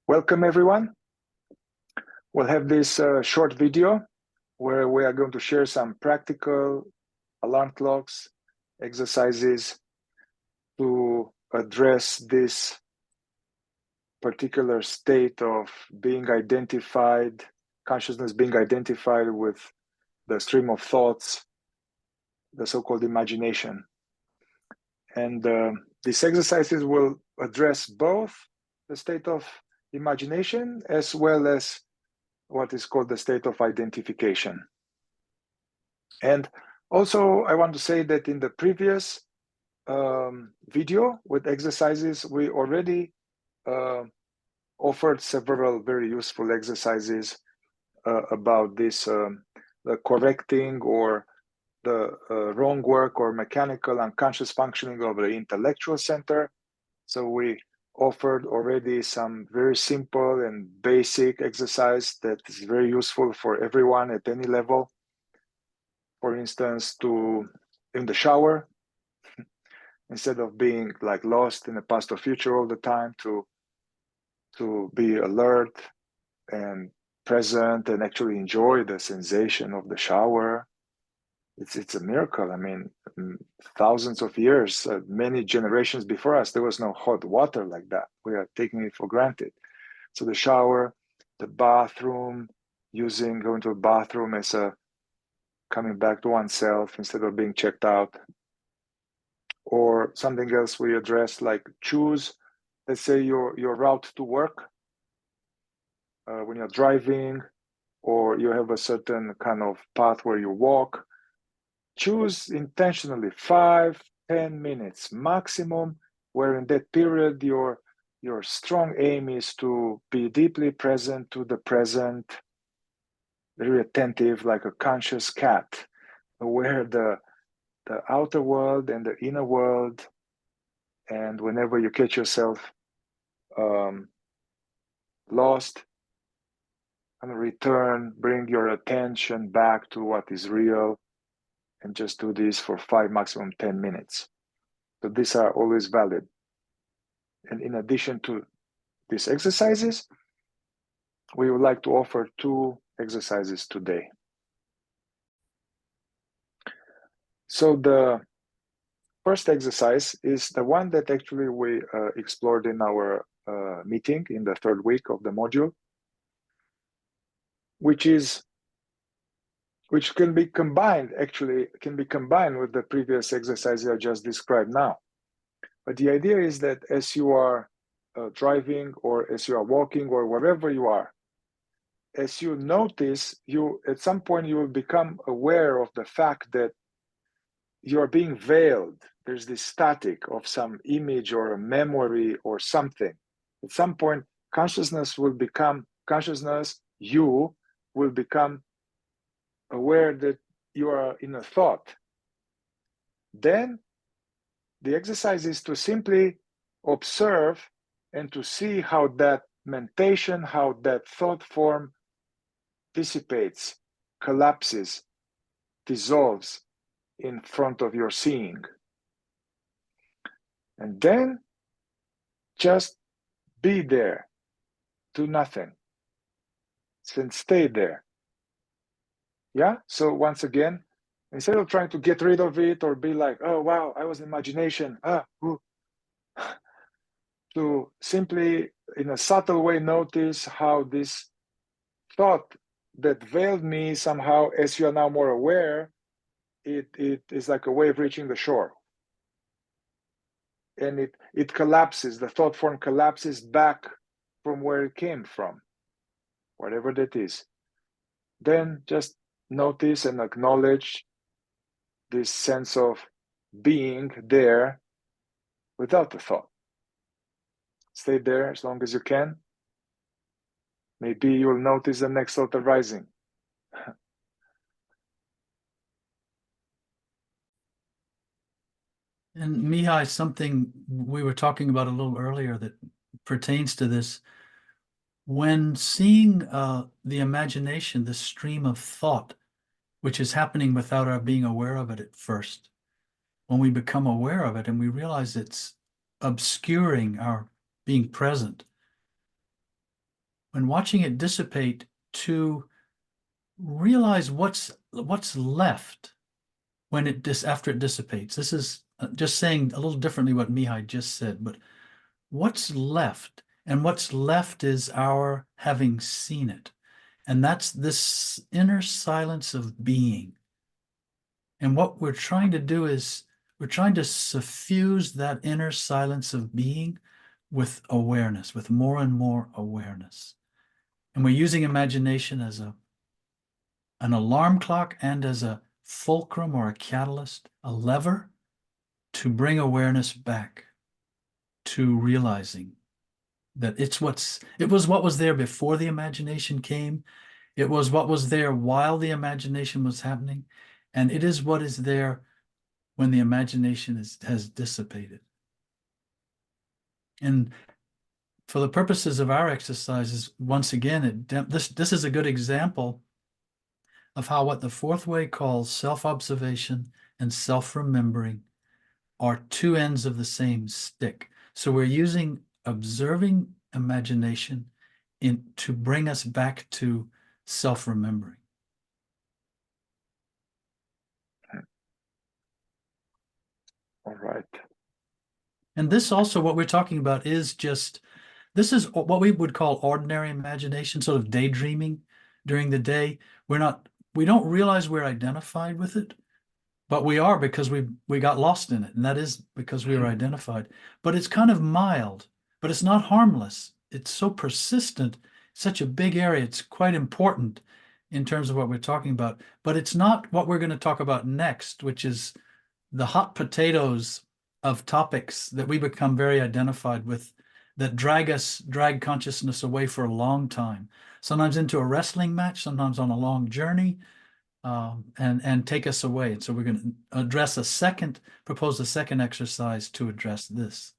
Welcome everyone. We'll have this short video where we are going to share some practical alarm clocks, exercises to address this particular state of being identified, consciousness being identified with the stream of thoughts, the so-called imagination. And these exercises will address both the state of imagination as well as what is called the state of identification. And also, I want to say that in the previous video with exercises, we already offered several very useful exercises about this, the correcting or the wrong work or mechanical unconscious functioning of the intellectual center. So we offered already some very simple and basic exercise that is very useful for everyone at any level. For instance, in the shower, instead of being like lost in the past or future all the time, to be alert and present and actually enjoy the sensation of the shower. It's a miracle. I mean, thousands of years, many generations before us, there was no hot water like that. We are taking it for granted. So the shower, the bathroom, going to a bathroom as a coming back to oneself instead of being checked out. Or something else we address, like choose, let's say your route to work. When you're driving or you have a certain kind of path where you walk, choose intentionally 5-10 minutes maximum, where in that period your strong aim is to be deeply present to the present, very attentive, like a conscious cat, aware the outer world and the inner world. And whenever you catch yourself lost, and return, bring your attention back to what is real, and just do this for 5, maximum 10 minutes. So these are always valid. And in addition to these exercises, we would like to offer 2 exercises today. So the first exercise is the one that actually we explored in our meeting in the 3rd week of the module, which can be combined with the previous exercise I just described now. But the idea is that as you are driving or as you are walking or wherever you are, as you notice, at some point you will become aware of the fact that you are being veiled. There's this static of some image or a memory or something. At some point, you will become aware that you are in a thought. Then the exercise is to simply observe and to see how that mentation, how that thought form dissipates, collapses, dissolves in front of your seeing. And then just be there, do nothing, and stay there. Yeah? So once again, instead of trying to get rid of it or be like, oh, wow, I was in imagination, to simply, in a subtle way, notice how this thought that veiled me somehow, as you are now more aware, it is like a wave reaching the shore. And it collapses, the thought form collapses back from where it came from, whatever that is. Then just notice and acknowledge this sense of being there without the thought. Stay there as long as you can. Maybe you'll notice the next thought arising. And Mihai, something we were talking about a little earlier that pertains to this. When seeing the imagination, the stream of thought, which is happening without our being aware of it at first, when we become aware of it and we realize it's obscuring our being present, when watching it dissipate, to realize what's left when after it dissipates. This is just saying a little differently what Mihai just said, but what's left? And what's left is our having seen it. And that's this inner silence of being. And what we're trying to do is we're trying to suffuse that inner silence of being with awareness, with more and more awareness. And we're using imagination as an alarm clock and as a fulcrum or a catalyst, a lever to bring awareness back to realizing that it was what was there before the imagination came. It was what was there while the imagination was happening. And it is what is there when the imagination has dissipated. And for the purposes of our exercises, once again, this is a good example of how what the fourth way calls self-observation and self-remembering are two ends of the same stick. So we're using observing imagination to bring us back to self-remembering. All right. And this also, what we're talking about is this is what we would call ordinary imagination, sort of daydreaming during the day. We don't realize we're identified with it, but we are, because we got lost in it. And that is because we were identified. But it's kind of mild, but it's not harmless. It's so persistent, such a big area. It's quite important in terms of what we're talking about. But it's not what we're going to talk about next, which is the hot potatoes of topics that we become very identified with, that drag consciousness away for a long time, sometimes into a wrestling match, sometimes on a long journey, and take us away. And so we're going to propose a second exercise to address this.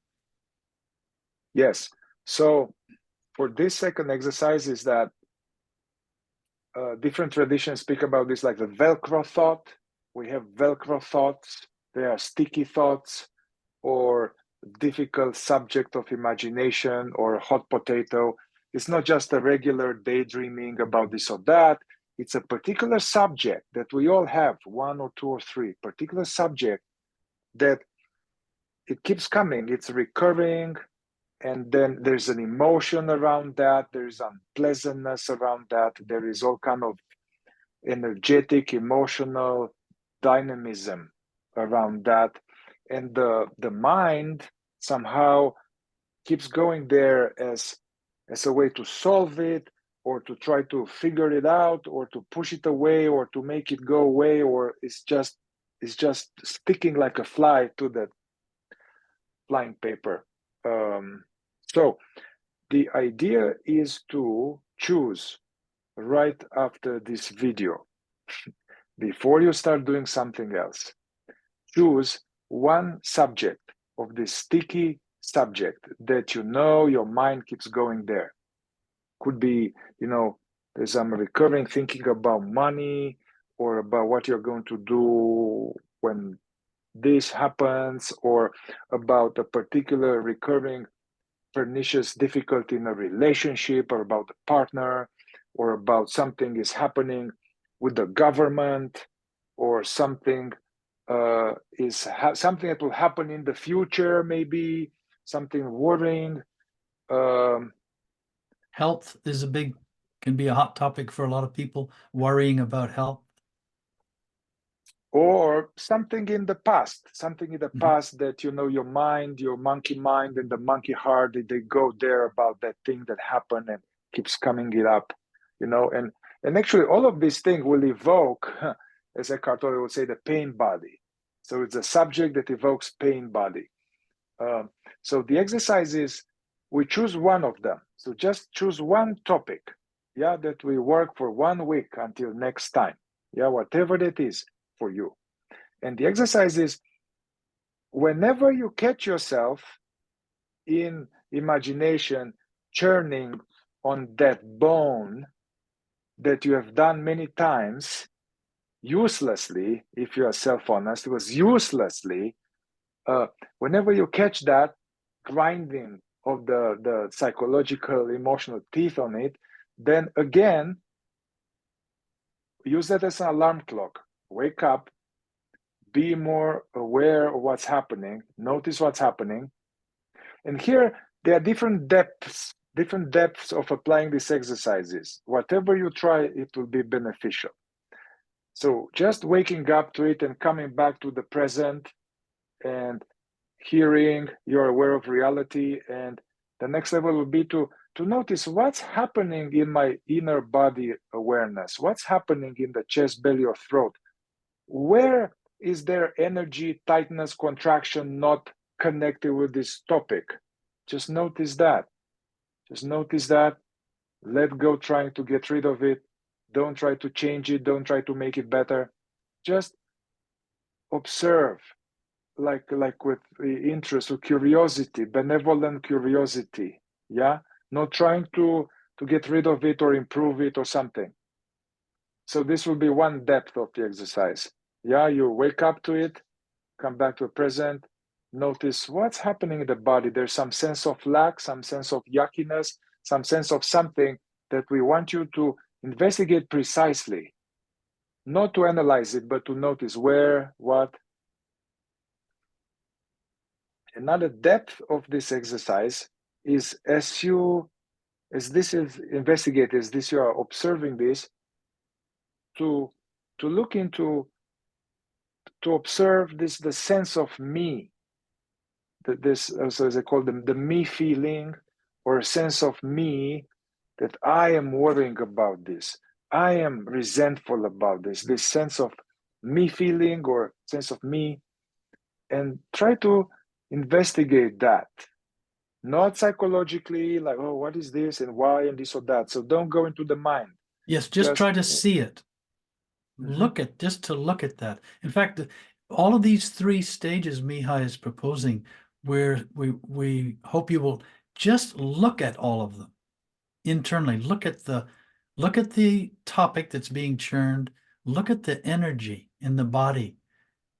Yes. So for this second exercise is that different traditions speak about this, like the Velcro thought. We have Velcro thoughts. They are sticky thoughts, or difficult subject of imagination, or hot potato. It's not just a regular daydreaming about this or that. It's a particular subject that we all have, one or two or three, particular subject that it keeps coming. It's recurring, and then there's an emotion around that. There's unpleasantness around that. There is all kind of energetic, emotional dynamism around that. And the mind somehow keeps going there as a way to solve it, or to try to figure it out, or to push it away, or to make it go away, or it's just sticking like a fly to the flying paper. So the idea is to choose right after this video, before you start doing something else, choose one subject of this sticky subject that your mind keeps going there. Could be, there's some recurring thinking about money, or about what you're going to do when this happens, or about a particular recurring pernicious difficulty in a relationship, or about a partner, or about something is happening with the government, or something something that will happen in the future, maybe something worrying. Health can be a hot topic for a lot of people, worrying about health. Or something in the past, that, your mind, your monkey mind and the monkey heart, they go there about that thing that happened and keeps coming it up, and actually all of these things will evoke, as Eckhart Tolle would say, the pain body. So it's a subject that evokes pain body. So the exercise is, we choose one of them. So just choose one topic, that we work for 1 week until next time, whatever that is for you. And the exercise is, whenever you catch yourself in imagination churning on that bone that you have done many times, uselessly, if you are self-honest, it was uselessly, whenever you catch that grinding of the psychological, emotional teeth on it, then again, use that as an alarm clock. Wake up, be more aware of what's happening, notice what's happening. And here, there are different depths of applying these exercises. Whatever you try, it will be beneficial. So just waking up to it and coming back to the present and hearing, you're aware of reality. And the next level will be to notice what's happening in my inner body awareness, what's happening in the chest, belly, or throat. Where is there energy, tightness, contraction not connected with this topic? Just notice that. Just notice that. Let go trying to get rid of it. Don't try to change it. Don't try to make it better. Just observe, like with interest or curiosity, benevolent curiosity. Yeah, not trying to get rid of it or improve it or something. So this will be one depth of the exercise. Yeah, you wake up to it, come back to the present, notice what's happening in the body. There's some sense of lack, some sense of yuckiness, some sense of something that we want you to investigate precisely. Not to analyze it, but to notice where, what. Another depth of this exercise is as this is investigated, as this you are observing this, to look into, to observe this, the sense of me, that this, as they call them, the me feeling, or a sense of me, that I am worrying about this, I am resentful about this sense of me feeling or sense of me, and try to investigate that. Not psychologically, like, oh, what is this and why and this or that. So don't go into the mind. Yes, just try to see it. Just to look at that. In fact, all of these three stages Mihai is proposing, where we hope you will just look at all of them internally. Look at the topic that's being churned. Look at the energy in the body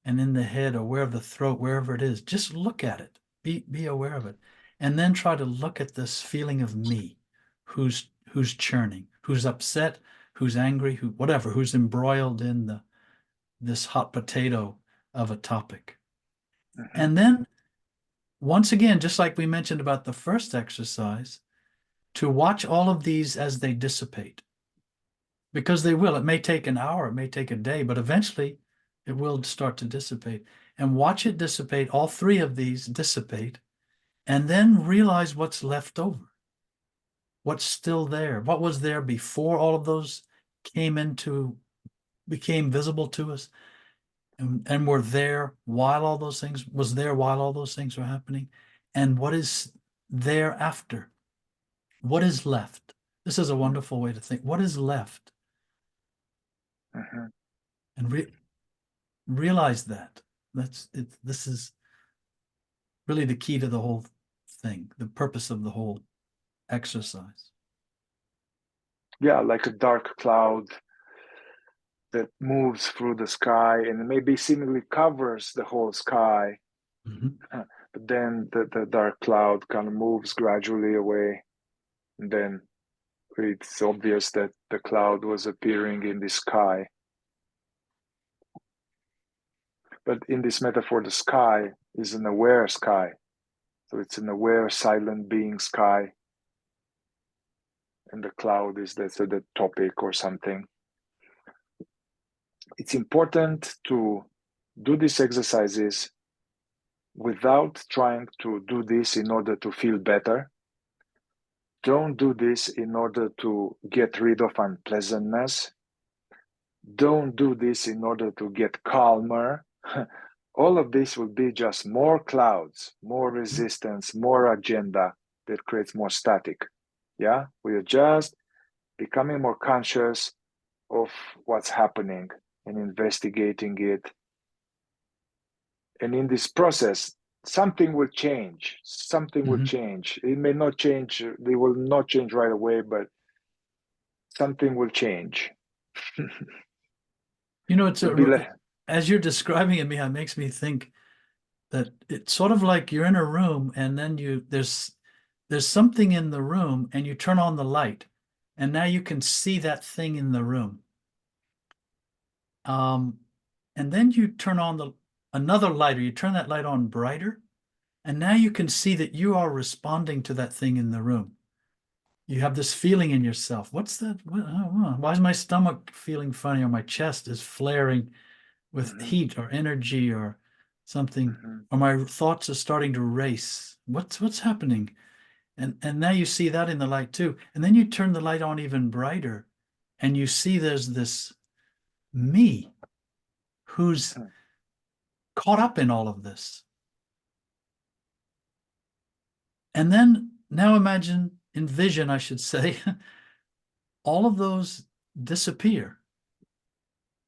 and in the head, or where the throat, wherever it is. Just look at it. Be aware of it. And then try to look at this feeling of me, who's churning, who's upset, who's angry, who's embroiled in this hot potato of a topic. And then, once again, just like we mentioned about the first exercise, to watch all of these as they dissipate. Because they will. It may take an hour, it may take a day, but eventually it will start to dissipate. And watch it dissipate, all three of these dissipate, and then realize what's left over. What's still there? What was there before all of those became visible to us, and were there while all those things were happening, and what is there after? What is left? This is a wonderful way to think. What is left? And realize that. That's it. This is really the key to the whole thing, the purpose of the whole exercise. Yeah, like a dark cloud that moves through the sky and maybe seemingly covers the whole sky. But then the dark cloud kind of moves gradually away. And then it's obvious that the cloud was appearing in the sky. But in this metaphor, the sky is an aware sky. So it's an aware, silent being sky. And the cloud is the topic or something. It's important to do these exercises without trying to do this in order to feel better. Don't do this in order to get rid of unpleasantness. Don't do this in order to get calmer. All of this will be just more clouds, more resistance, more agenda that creates more static. Yeah, we are just becoming more conscious of what's happening and investigating it. And in this process, something will change. Something will change. It may not change. It will not change right away, but something will change. You know, as you're describing it, Mihai, makes me think that it's sort of like you're in a room, and then there's there's something in the room and you turn on the light and now you can see that thing in the room. And then you turn on another light, or you turn that light on brighter, and now you can see that you are responding to that thing in the room. You have this feeling in yourself. What's that? Why is my stomach feeling funny, or my chest is flaring with heat or energy or something, or my thoughts are starting to race? What's happening? And now you see that in the light too. And then you turn the light on even brighter, and you see there's this me who's caught up in all of this. And then now envision, I should say, all of those disappear.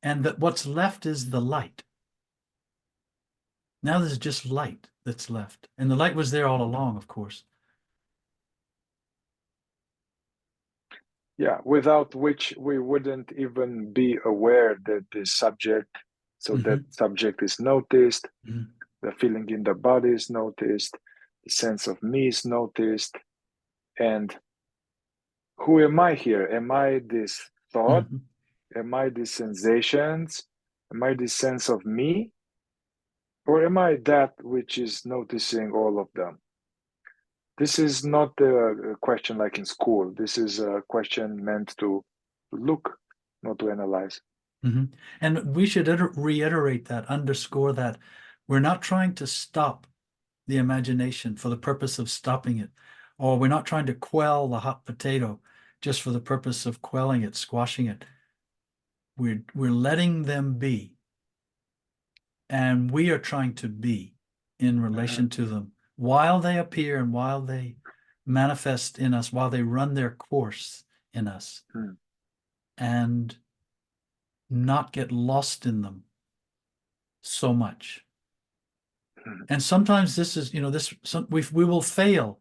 And that what's left is the light. Now there's just light that's left. And the light was there all along, of course. Yeah, without which we wouldn't even be aware that this subject, that subject is noticed, the feeling in the body is noticed, the sense of me is noticed. And who am I here? Am I this thought? Am I these sensations? Am I this sense of me? Or am I that which is noticing all of them? This is not a question like in school. This is a question meant to look, not to analyze. And we should reiterate that, underscore that. We're not trying to stop the imagination for the purpose of stopping it, or we're not trying to quell the hot potato just for the purpose of quelling it, squashing it. We're letting them be, and we are trying to be in relation to them while they appear and while they manifest in us, while they run their course in us, and not get lost in them so much. And sometimes this is, we will fail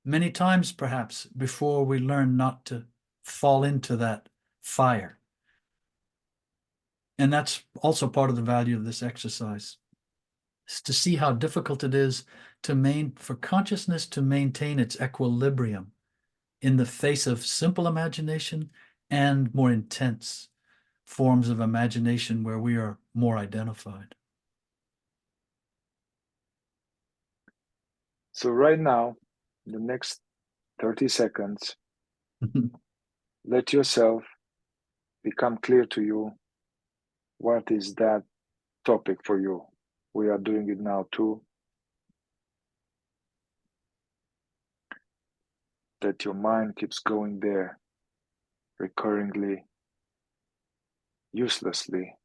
many times perhaps before we learn not to fall into that fire. And that's also part of the value of this exercise, is to see how difficult it is for consciousness to maintain its equilibrium in the face of simple imagination and more intense forms of imagination where we are more identified. So right now, the next 30 seconds, let yourself become clear to you what is that topic for you. We are doing it now too. That your mind keeps going there recurringly, uselessly.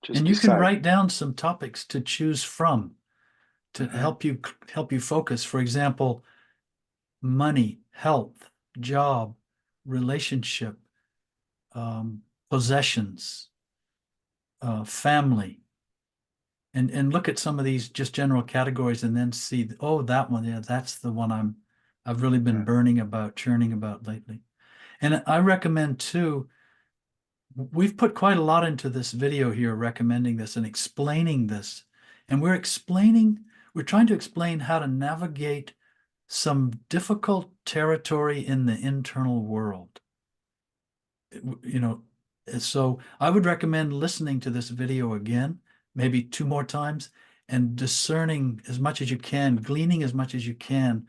And you can write down some topics to choose from to help you focus. For example, money, health, job, relationship, possessions, family, and look at some of these just general categories, and then see, oh, that one, yeah, that's the one I've really been churning about lately. And I recommend too, we've put quite a lot into this video here, recommending this and explaining this. And we're trying to explain how to navigate some difficult territory in the internal world. So I would recommend listening to this video again, maybe 2 more times, and discerning as much as you can, gleaning as much as you can,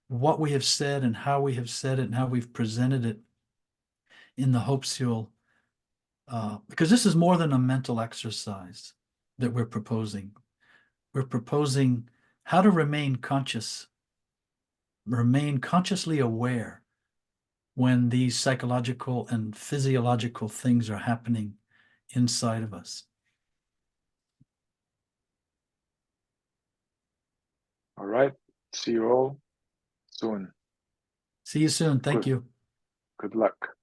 what we have said and how we have said it and how we've presented it, in the hopes you'll, because this is more than a mental exercise that we're proposing. We're proposing how to remain consciously aware when these psychological and physiological things are happening inside of us. All right. See you all soon. See you soon. Thank you. Good luck.